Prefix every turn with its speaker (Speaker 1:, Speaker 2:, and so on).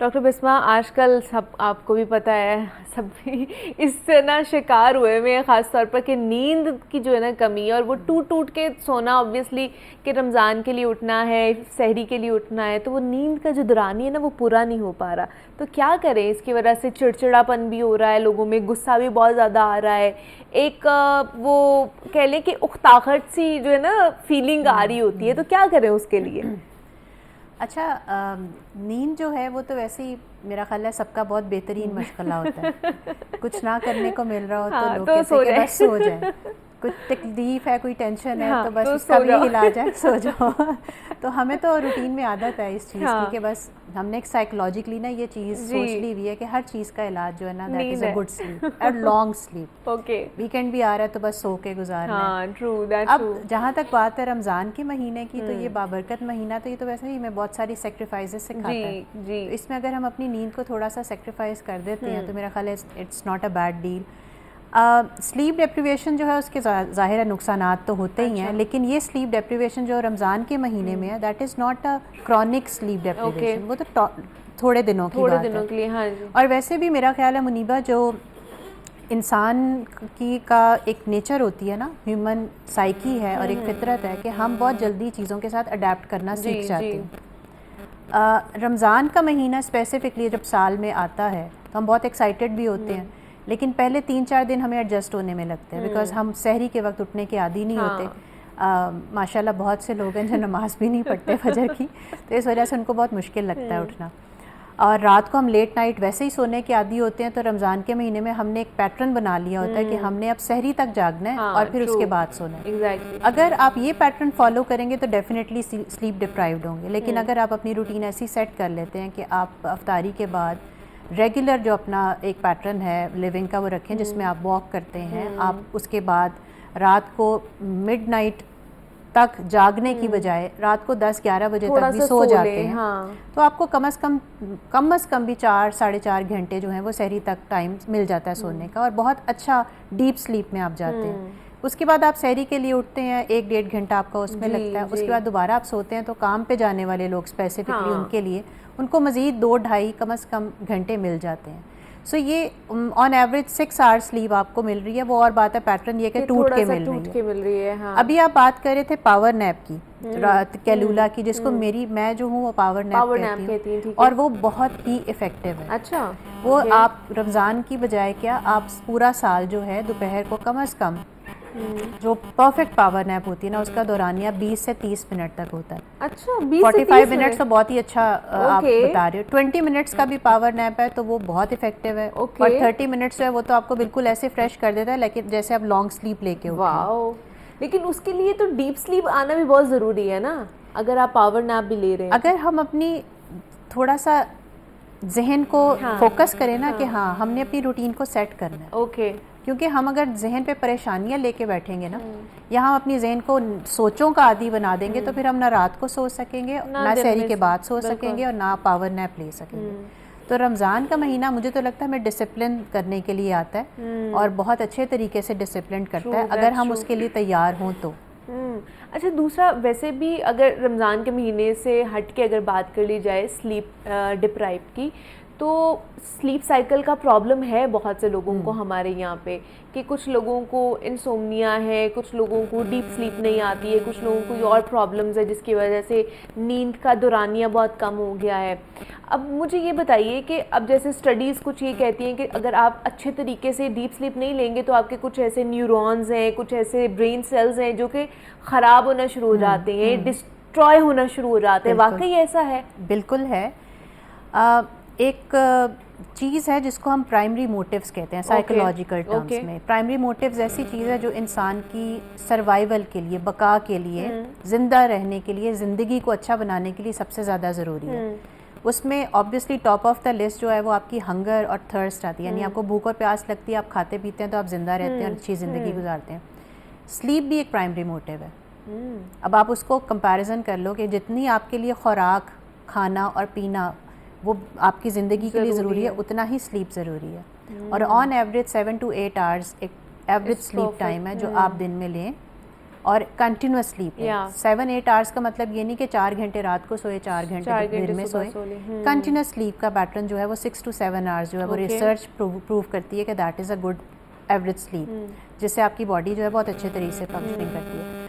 Speaker 1: Doctor بسما، آج کل سب آپ کو بھی پتہ ہے، سب بھی اس سے نا شکار ہوئے ہوئے ہیں، خاص طور پر کہ نیند کی جو ہے نا کمی ہے، اور وہ ٹوٹ ٹوٹ کے سونا آبویسلی کہ رمضان کے لیے اٹھنا ہے، سحری کے لیے اٹھنا ہے، تو وہ نیند کا جو دورانی ہے نا وہ پورا نہیں ہو پا رہا. تو کیا کریں؟ اس کی وجہ سے چڑچڑاپن بھی ہو رہا ہے، لوگوں میں غصہ بھی بہت زیادہ آ رہا ہے، ایک وہ کہہ لیں کہ اختاقٹ سی جو ہے نا فیلنگ آ رہی ہوتی ہے. تو کیا کریں اس کے لیے؟
Speaker 2: اچھا، نیند جو ہے وہ تو ویسے ہی میرا خیال ہے سب کا بہت بہترین مشغلہ ہوتا ہے. کچھ نہ کرنے کو مل رہا ہو تو لوگ کہتے ہیں کہ بس سو جائیں، کچھ تکلیف ہے، کوئی ٹینشن ہے تو بس اس کا بھی علاج ہے سو جاؤ. تو ہمیں تو روٹین میں عادت ہے اس چیز کی کہ بس ہم نے ایک سائیکولوجیکلی نا یہ چیز سوچ لی ہوئی ہے کہ ہر چیز کا علاج جو ہے نا that is a good sleep اور لانگ سلیپ. ویکینڈ بھی آ رہا ہے تو بس سو کے گزارنا ہے. اب جہاں تک بات ہے رمضان کے مہینے کی، تو یہ بابرکت مہینہ، تو یہ تو ویسے ہی میں بہت ساری سیکریفائزز سکھاتا ہے. تو اس میں اگر ہم اپنی نیند کو تھوڑا سا سیکریفائز کر دیتے ہیں تو میرا خیال ہے it's not a bad deal. Sleep deprivation جو ہے اس کے ظاہر نقصانات تو ہوتے ہی ہیں، لیکن یہ سلیپ ڈیپریویشن جو رمضان کے مہینے میں ہے that is not a chronic sleep deprivation, وہ تو تھوڑے دنوں کی بات ہے. اور ویسے بھی میرا خیال ہے منیبہ، جو انسان کی کا ایک نیچر ہوتی ہے نا، ہیومن سائیکی ہے اور ایک فطرت ہے کہ ہم بہت جلدی چیزوں کے ساتھ اڈیپٹ کرنا سیکھ جاتے ہیں. رمضان کا مہینہ اسپیسیفکلی جب سال میں آتا ہے تو ہم بہت ایکسائٹیڈ بھی ہوتے ہیں، لیکن پہلے 3-4 دن ہمیں ایڈجسٹ ہونے میں لگتے ہیں بیکاز ہم سحری کے وقت اٹھنے کے عادی نہیں ہوتے. ماشاءاللہ بہت سے لوگ ہیں جو نماز بھی نہیں پڑھتے فجر کی، تو اس وجہ سے ان کو بہت مشکل لگتا ہے اٹھنا. اور رات کو ہم لیٹ نائٹ ویسے ہی سونے کے عادی ہوتے ہیں. تو رمضان کے مہینے میں ہم نے ایک پیٹرن بنا لیا ہوتا ہے کہ ہم نے اب سحری تک جاگنا ہے اور پھر اس کے بعد سونا ہے. اگر آپ یہ پیٹرن فالو کریں گے تو ڈیفینیٹلی سلیپ ڈپرائیوڈ ہوں گے. لیکن اگر آپ اپنی روٹین ایسی سیٹ کر لیتے ہیں کہ آپ افطاری کے بعد ریگولر جو اپنا ایک پیٹرن ہے لیونگ کا وہ رکھیں، جس میں آپ واک کرتے ہیں، آپ اس کے بعد رات کو مڈ نائٹ تک جاگنے کی بجائے رات کو 10-11 بجے تک بھی سو جاتے ہیں، تو آپ کو کم از کم بھی 4-4.5 گھنٹے جو ہیں وہ سحری تک ٹائم مل جاتا ہے سونے کا، اور بہت اچھا ڈیپ سلیپ میں آپ جاتے ہیں. اس کے بعد آپ سحری کے لیے اٹھتے ہیں، 1-1.5 گھنٹہ آپ کا اس میں لگتا ہے. اس کے بعد دوبارہ آپ سوتے ہیں، تو کام پہ جانے والے لوگ اسپیسیفکلی ان کے لیے ان کو مزید 2-2.5 کم از کم گھنٹے مل جاتے ہیں. سو یہ آن ایوریج 6 آور سلیپ آپ کو مل رہی ہے. وہ اور بات ہے پیٹرن یہ کہ ٹوٹ کے مل رہی ہے. ابھی آپ بات کر رہے تھے پاور نیپ کی، رات کیلولا کی، جس کو میں جو ہوں وہ پاور نیپ کہتی ہوں، اور وہ بہت ہی افیکٹو ہے.
Speaker 1: اچھا،
Speaker 2: وہ آپ رمضان کی بجائے کیا آپ پورا سال جو ہے دوپہر کو کم از کم جو پرفیکٹ پاور نیپ ہوتی ہے نا، اس کا دورانیہ 20 سے 30 منٹ تک ہوتا ہے.
Speaker 1: اچھا،
Speaker 2: 45 منٹس تو بہت ہی اچھا آپ بتا رہے ہو. 20 منٹس کا بھی پاور نیپ ہے تو وہ بہت افیکٹو ہے. اور 30 منٹس جو ہے وہ تو آپ کو بالکل ایسے فریش کر دیتا ہے لیکن جیسے آپ لانگ سلیپ لے کے
Speaker 1: واو. لیکن اس کے لیے تو ڈیپ سلیپ آنا بھی بہت ضروری ہے نا، اگر آپ پاور نیپ بھی لے رہے ہیں.
Speaker 2: اگر ہم اپنی تھوڑا سا ذہن کو فوکس کریں نا کہ ہاں ہم نے اپنی روٹین کو سیٹ کرنا ہے. کیونکہ ہم اگر ذہن پہ پریشانیاں لے کے بیٹھیں گے نا، یا ہم اپنی ذہن کو سوچوں کا عادی بنا دیں گے، تو پھر ہم نہ رات کو سو سکیں گے، نہ سحری کے بعد سو سکیں گے، اور نہ پاور نیپ لے سکیں گے. تو رمضان کا مہینہ مجھے تو لگتا ہے ہمیں ڈسپلن کرنے کے لیے آتا ہے، اور بہت اچھے طریقے سے ڈسپلن کرتا ہے اگر ہم اس کے لیے تیار ہوں تو.
Speaker 1: اچھا، دوسرا ویسے بھی اگر رمضان کے مہینے سے ہٹ کے اگر بات کر لی جائے سلیپ ڈپرائیو کی، تو سلیپ سائیکل کا پرابلم ہے بہت سے لوگوں کو ہمارے یہاں پہ، کہ کچھ لوگوں کو انسومنیا ہے، کچھ لوگوں کو ڈیپ سلیپ نہیں آتی ہے، کچھ لوگوں کو اور پرابلمز ہے جس کی وجہ سے نیند کا دورانیہ بہت کم ہو گیا ہے. اب مجھے یہ بتائیے کہ اب جیسے اسٹڈیز کچھ یہ کہتی ہیں کہ اگر آپ اچھے طریقے سے ڈیپ سلیپ نہیں لیں گے تو آپ کے کچھ ایسے نیورونز ہیں، کچھ ایسے برین سیلز ہیں جو کہ خراب ہونا شروع ہو جاتے ہیں، ڈسٹروائے ہونا شروع ہو جاتے ہیں. واقعی ایسا ہے؟
Speaker 2: بالکل ہے. ایک چیز ہے جس کو ہم پرائمری موٹیوز کہتے ہیں سائیکولوجیکل ٹرمز میں. پرائمری موٹیوز ایسی چیز ہے جو انسان کی سروائیول کے لیے، بقا کے لیے، زندہ رہنے کے لیے، زندگی کو اچھا بنانے کے لیے سب سے زیادہ ضروری ہے. اس میں obviously top of the list جو ہے وہ آپ کی ہنگر اور تھرسٹ آتی ہے، یعنی آپ کو بھوک اور پیاس لگتی ہے، آپ کھاتے پیتے ہیں تو آپ زندہ رہتے ہیں اور اچھی زندگی گزارتے ہیں. سلیپ بھی ایک پرائمری موٹیو ہے. اب آپ اس کو کمپیریزن کر لو کہ جتنی آپ کے لیے خوراک، کھانا اور پینا وہ آپ کی زندگی کے لیے ضروری ہے، اتنا ہی سلیپ ضروری ہے. اور آن ایوریج 7 to 8 آورس ایک ایوریج سلیپ ٹائم ہے جو آپ دن میں لیں. اور کنٹینیوس سلیپ ہے. 7-8 آورس کا مطلب یہ نہیں کہ 4 گھنٹے رات کو سوئے 4 گھنٹے دن میں سوئے. کنٹینیوس سلیپ کا پیٹرن جو ہے وہ 6 to 7 آورس جو ہے وہ ریسرچ پروو کرتی ہے کہ that is a good average slip, جس سے آپ کی باڈی جو ہے بہت اچھے طریقے سے فنکشننگ کرتی ہے.